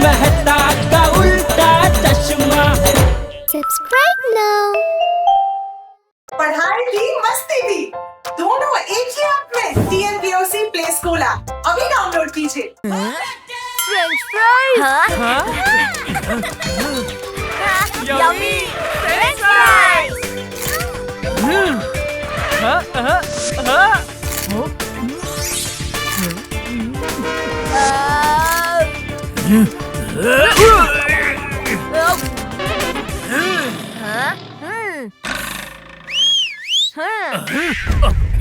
मेहता का उल्टा चश्मा। Subscribe now. पढ़ाई भी मस्ती भी दोनों एक ही ऐप में। TNPOC प्ले स्कूल ऐप अभी डाउनलोड कीजिए। French fries. Yummy French fries.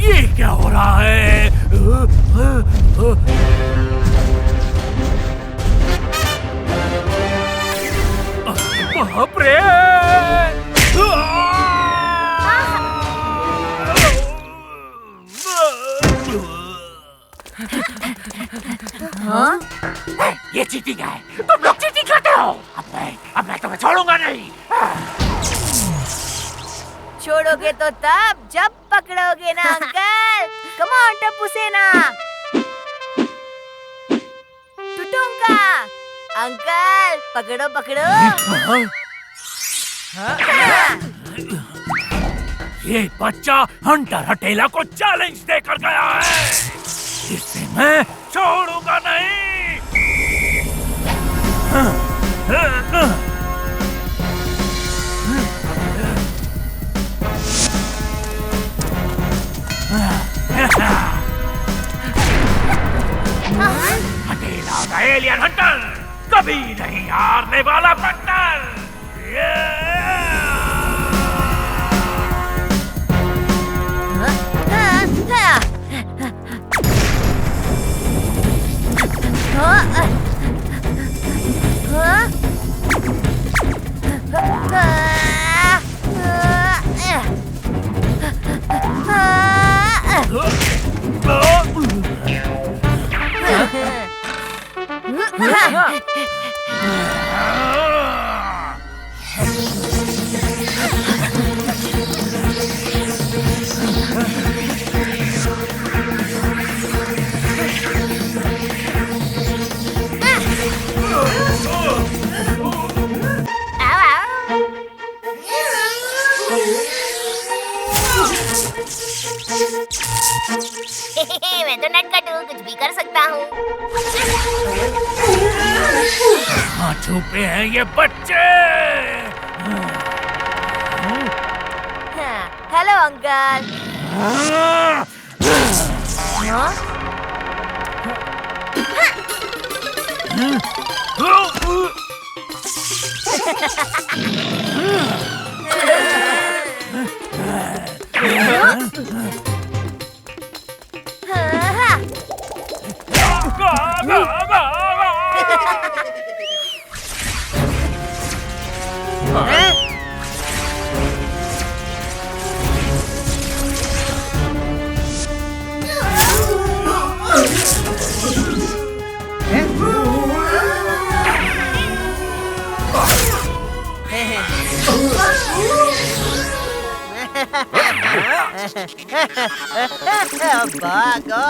ये क्या हो रहा है? बाप रे! ये चीटिंग है। तुम लोग चीटिंग करते हो। अब मैं तुम्हें छोड़ूंगा नहीं। छोड़ोगे तो तब जब पकड़ोगे ना अंकल। कम ऑन टप्पू सेना। टूटूंगा अंकल। पकड़ो पकड़ो। ये बच्चा हंटर हटेला को चैलेंज देकर गया है। इसे मैं छोड़ूंगा नहीं। हटेला का एलियन हंटर कभी नहीं हारने वाला बंडल। मैं तो नटखट हूँ, कुछ भी कर सकता हूँ। कहाँ छुपे हैं ये बच्चे? Hello uncle. भागो!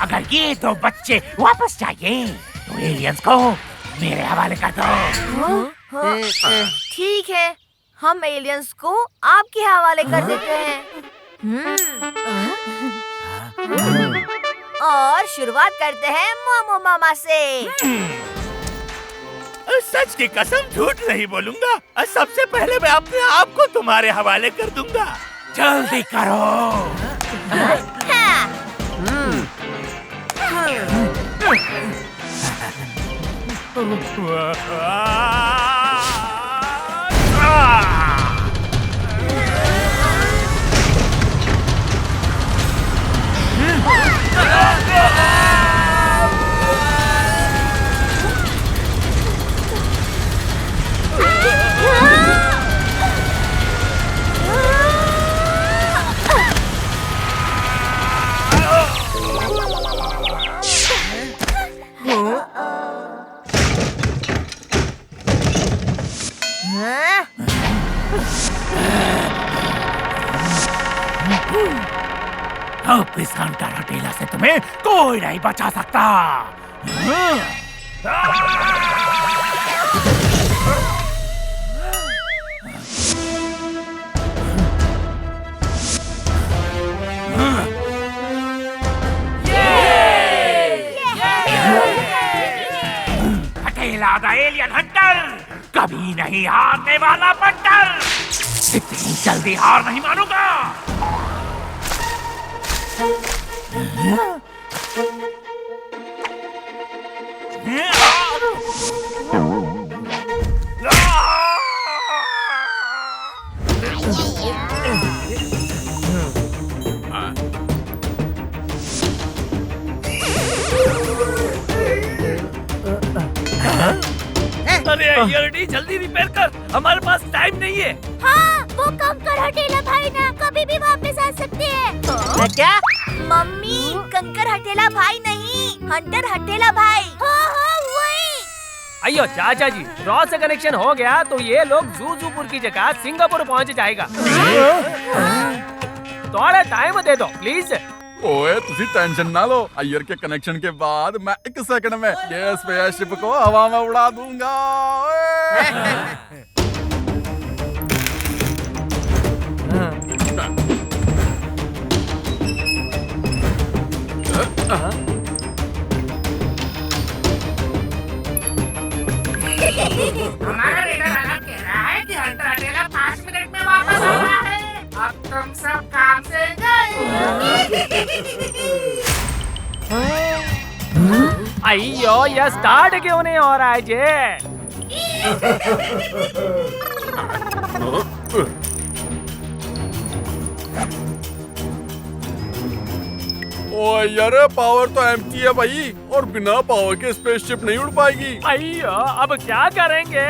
अगर ये दो बच्चे वापस जाइए तो एलियंस को मेरे हवाले कर दो। ठीक है, हम एलियंस को आपके हवाले कर देते हैं। और शुरुआत करते हैं मोमो मामा से। सच की कसम झूठ नहीं बोलूंगा। सबसे पहले मैं अपने आप को तुम्हारे हवाले कर दूंगा। जल्दी करो। हाँ? अब इस हंटर हटेला से तुम्हें कोई नहीं बचा सकता। हटेला द एलियन हंटर, कभी नहीं हारने वाला बंटर। इतनी जल्दी हार नहीं मानूंगा। अरे ERD जल्दी रिपेयर कर, हमारे पास टाइम नहीं है। हाँ, वो कंकर हटेला भाई ना कभी भी वापस आ सकते हैं। क्या? मम्मी, कंकर हटेला भाई नहीं, हंटर हटेला भाई। हाँ हाँ वही। अयो चाचा जी, रॉ से कनेक्शन हो गया तो ये लोग जूजूपुर की जगह सिंगापुर पहुंच जाएगा। थोड़ा टाइम दे दो प्लीज। ओए तुसी टेंशन ना लो, अय्यर के कनेक्शन के बाद मैं 1 सेकंड में ये स्पेसशिप को हवा में उड़ा दूंगा। हमारा रेडर अलर्ट कह रहा है कि हंटर अकेला 5 मिनट में वापस आ रहा है। अब तुम सब काम से गए। अयो ये स्टार्ट क्यों नहीं हो रहा है जे? ओए यार पावर तो एम्प्टी है भाई, और बिना पावर के स्पेसशिप नहीं उड़ पाएगी। अयो अब क्या करेंगे?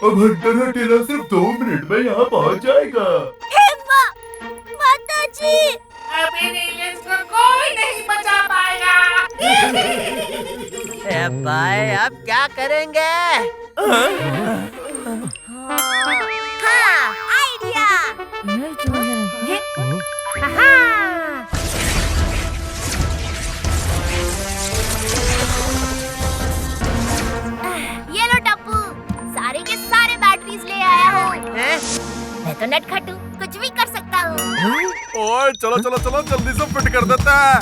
अब हंटर हटेला सिर्फ 2 मिनट में यहाँ पहुँच जाएगा। माता जी, अब इन एलियंस को कोई नहीं बचा पाएगा। ए भाई अब क्या करेंगे? हाँ, आइडिया। ये लो टप्पू, सारे के सारे बैटरीज ले आया हूँ। हैं? मैं तो नटखट हूँ, कुछ भी कर सकता हूँ। ओए चलो चलो चलो जल्दी से फिट कर देता है।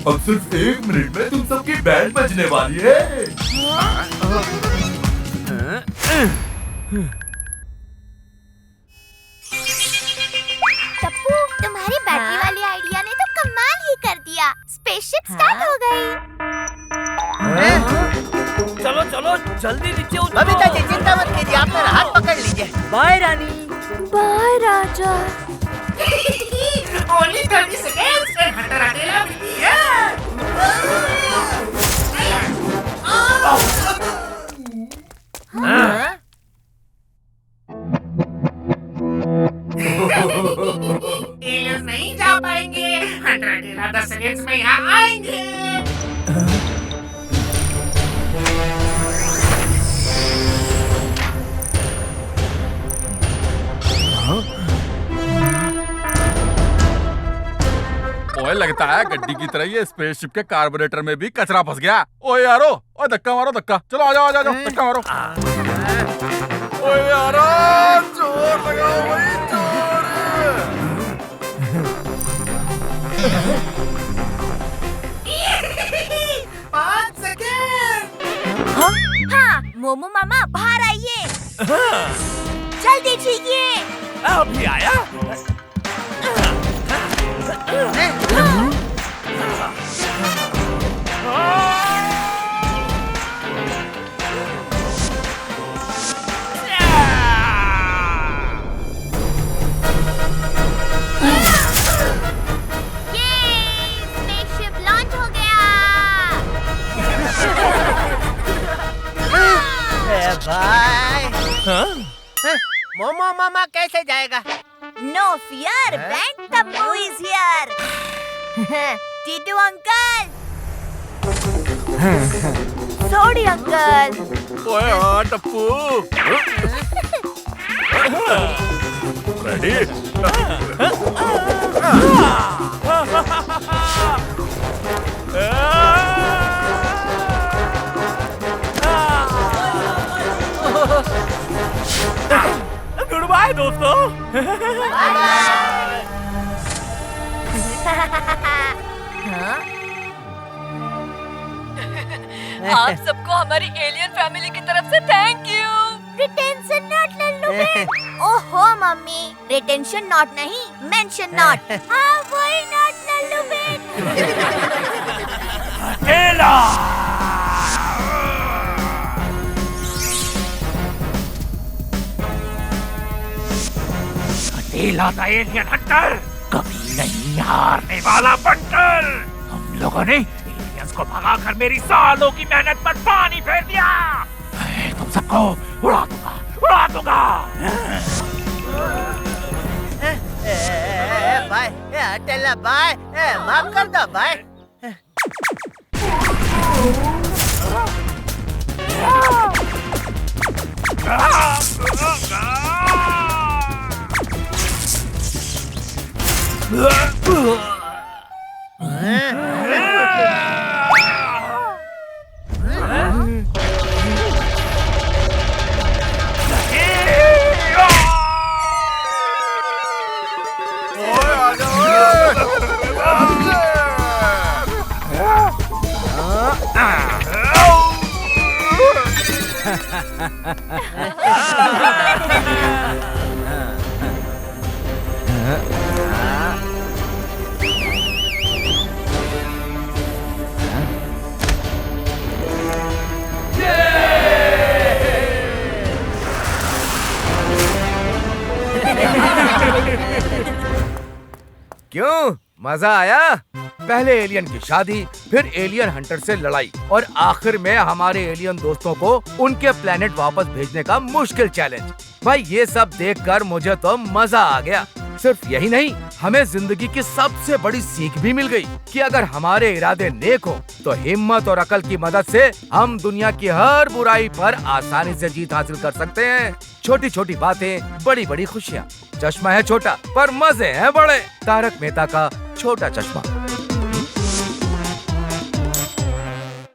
अब सिर्फ 1 मिनट में तुम सबकी बैंड बजने वाली है। टप्पू, तुम्हारी बैटरी वाली आइडिया ने तो कमाल ही कर दिया। स्पेसशिप स्टार्ट हो गई। चलो चलो जल्दी नीचे उतरो। बबीता जी चिंता मत कीजिए, आप मेरा हाथ पकड़ लीजिए। बाय रानी। बाय राजा। Only 30 seconds and हंटर अकेला भी है। एलियंस नहीं जा पाएंगे, हंटर अकेला 10 सेकंड्स में यहाँ आएंगे। ओए लगता है गड्डी की तरह ये स्पेसशिप के कार्बोरेटर में भी कचरा फंस गया। ओए यारो, ओए धक्का मारो धक्का। चलो आ जाओ आ जाओ धक्का मारो। ओए यारो जोर लगाओ भाई जोर। 5 सेकंड। हाँ, मोमो मामा बाहर आइए। जल्दी छीकिए। अभी आया। स्पेसशिप लॉन्च हो गया। ए भाई मोमो मामा कैसे जाएगा? No fear, band Tappu is here. Titu uncle, sorry uncle. ओए हाँ टप्पू। रेडी? गुड बाय दोस्तों। आप सबको हमारी एलियन फैमिली की तरफ से थैंक यू। रिटेंशन नॉट लल्लू बेट। ओहो मम्मी, रिटेंशन नॉट नहीं, मेंशन नॉट। हाँ वही नॉट लल्लू बेट। हेला अकेला था एलियन हंटर, कभी नहीं हारने वाला बंटर। हम लोगों ने एलियंस को भगाकर मेरी सालों की मेहनत पर पानी फेर दिया। मैं तुम सबको उड़ा दूंगा, उड़ा दूंगा। भाई, अटेला भाई, माफ कर दो भाई। क्यों मजा आया? पहले एलियन की शादी, फिर एलियन हंटर से लड़ाई और आखिर में हमारे एलियन दोस्तों को उनके प्लेनेट वापस भेजने का मुश्किल चैलेंज। भाई ये सब देखकर मुझे तो मजा आ गया। सिर्फ यही नहीं, हमें जिंदगी की सबसे बड़ी सीख भी मिल गई कि अगर हमारे इरादे नेक हो तो हिम्मत और अकल की मदद से हम दुनिया की हर बुराई पर आसानी से जीत हासिल कर सकते हैं। छोटी छोटी बातें, बड़ी बड़ी खुशियाँ। चश्मा है छोटा पर मजे हैं बड़े। तारक मेहता का छोटा चश्मा।